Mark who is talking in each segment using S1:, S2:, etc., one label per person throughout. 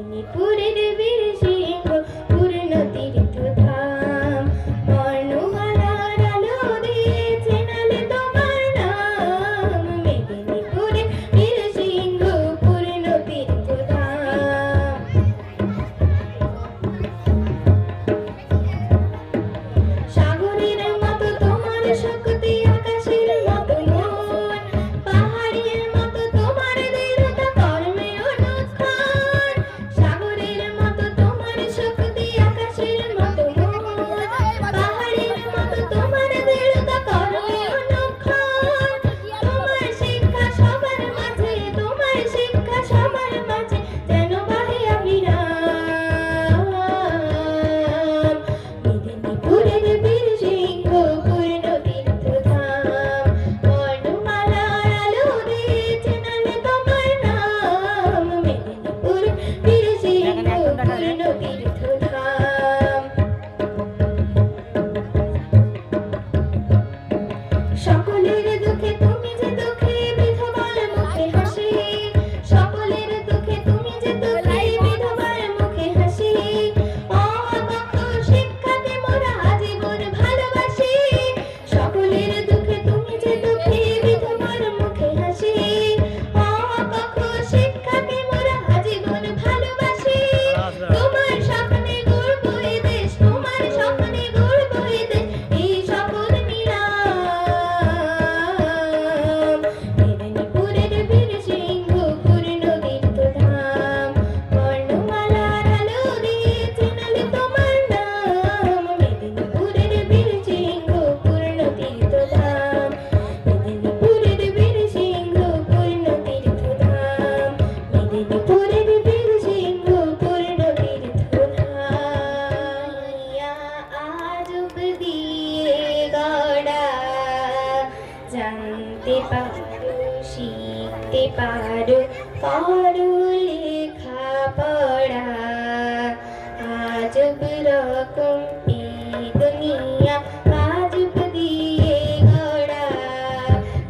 S1: মেদিনীপুরের বীরসিংহ পূর্ণ তীর্থধাম বর্ণমালার আলো দিয়ে চেনালে তোমার নাম মেদিনীপুরের বীরসিংহ পূর্ণ তীর্থধাম সাগরের মতো তোমার শক্তি আকাশের মতো মন পাহাড়ের মতো তোমার দৃঢ়তা কর্মে অনুক্ষণ সাগরের মতো তোমার শক্তি আকাশের মতো মন পাহাড়ের মতো তোমার দৃঢ়তা কর্মে অনুক্ষণ তোমার শিক্ষা সবার মাঝে যেন বাহে অবিরাম মেদিনীপুরের বীরসিংহ পূর্ণ তীর্থধাম বর্ণমালার আলো দিয়ে চেনালে তোমার নাম মেদিনীপুর বীরসিংহ পূর্ণ তীর্থধাম সকলের দুঃখে তুমি যে দুঃখে বিধবার মুখে হাসি সকলের দুঃখে তুমি যে দুঃখে বিধবার মুখে হাসি অবাক শিক্ষাকে মোরা আজীবন ভালোবাসি সকলের দুঃখে তুমি যে দুঃখে বিধবার মুখে হাসি অবাক শিক্ষাকে মোরা আজীবন ভালোবাসি তোমার স্বপ্নে গর্ব এ দেশ তোমার স্বপ্নে গর্ব এ দেশ এই শপথ নিলাম মেদিনীপুরের বীরসিংহ পূর্ণ তীর্থধাম বর্ণমালার আলো দিয়ে চেনালে তোমার নাম মেদিনীপুরের বীরসিংহ পূর্ণ তীর্থধাম মেদিনীপুরের বীরসিংহ পূর্ণ তীর্থধাম মেদিনীপুরের বীরসিংহ পূর্ণ তীর্থধাম আজব দিয়ে গড়া জানতে পারো শিখতে পারো করো লেখা পড়া আজব রকম এই দুনিয়া আজব দিয়ে গড়া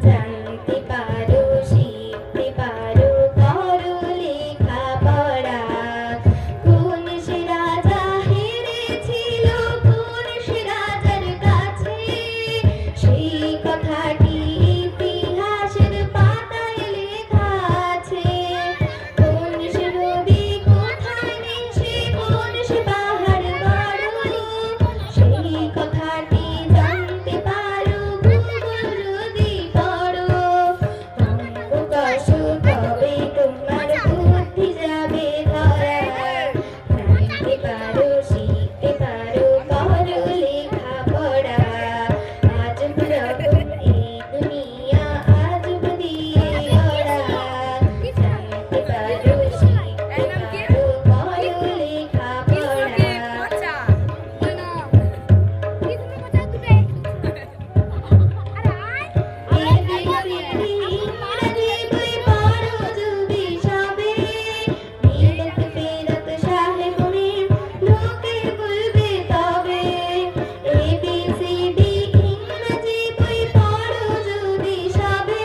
S1: জানতে পারো শিখতে পারো করো লেখা পড়া কোন সে রাজা হেরেছিল কোন সে রাজার কাছে সেই কথাটি ইতিহাসের পাতায় লেখা আছে কোন সে নদী কোথায় মিশে কোন সে পাহাড় বড় সেই কথাটি জানতে পারো ভূগোল যদি পড়ো অঙ্ক কষো তবে তোমার বুদ্ধি যাবে ধরা জানতে পারো শিখতে পারো করো লেখা পড়া আজব রকম এই দুনিয়া আজব দিয়ে গড়া জানতে পারো শিখতে পারো করো লেখা পড়া ইংরেজি বই পড়ো যদি সবে মিলত ফেরত সাহেব মিম লোকে বলবে তবে ABCD ইংরেজি বই পড়ো যদি সবে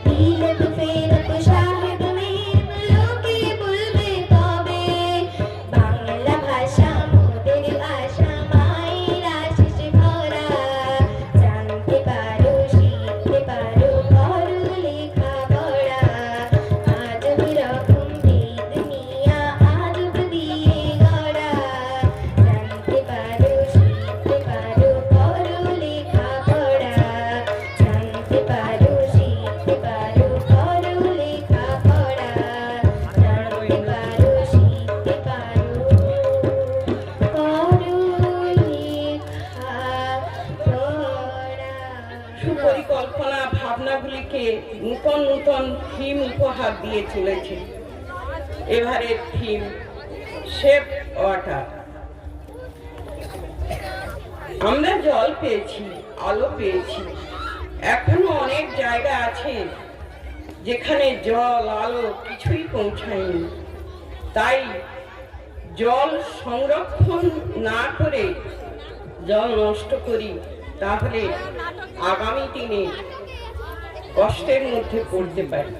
S1: মিলত ফেরত সাহেব মিম লোকে বলবে তবে বাংলা ভাষা মোদের আশা মায়ের আশিস ভরা জানতে পারো শিখতে পারো করো লেখা পড়া আজব রকম এই দুনিয়া আজব দিয়ে গড়া জানতে পারো শিখতে পারো করো লেখা পড়া জানতে পারো শিখতে পারো করো লেখা পড়া জানতে পারো শিখতে পারো করো লেখা পড়া
S2: সুপরিকল্পনা ভাবনাগুলিকে নূতন নূতন থিম উপহার দিয়ে চলেছে। এবারের থিম সেভ ওয়াটার। আমরা জল পেয়েছি, আলো পেয়েছি, এখনো অনেক জায়গা আছে যেখানে জল আলো কিছুই পৌঁছায়নি। তাই জল সংরক্ষণ না করে জল নষ্ট করি তাহলে আগামী দিনে কষ্টের মধ্যে পড়তে পারি।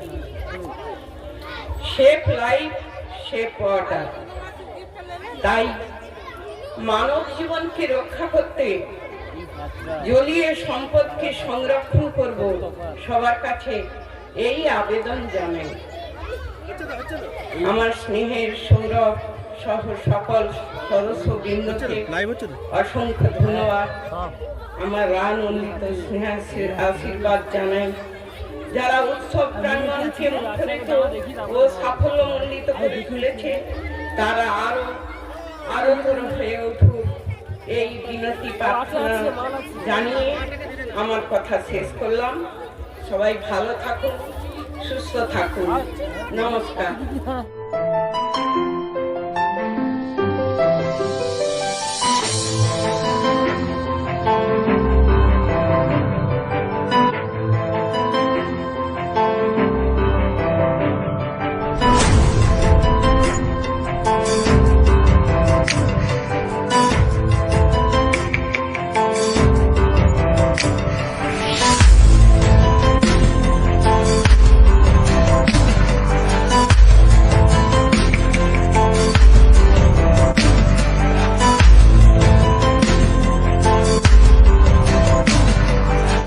S2: সেভ লাইফ সে পটা। তাই মানব জীবনকে রক্ষা করতে, জলীয় সম্পদকে সংরক্ষণ করব, সবার কাছে এই আবেদন জানাই। আমার স্নেহের সৌরভ সহ সকল সদস্যবৃন্দকে অসংখ্য ধন্যবাদ। আমার রানন্দিত স্নেহাশীর আশীর্বাদ জানাই। যারা উৎসব প্রাঙ্গণকে মুখরিত ও সাফল্যমণ্ডিত করে তুলেছে, তারা আরো হয়ে উঠুক, এই বিনতি প্রার্থনা জানিয়ে আমার কথা শেষ করলাম। সবাই ভালো থাকুন, সুস্থ থাকুন। নমস্কার।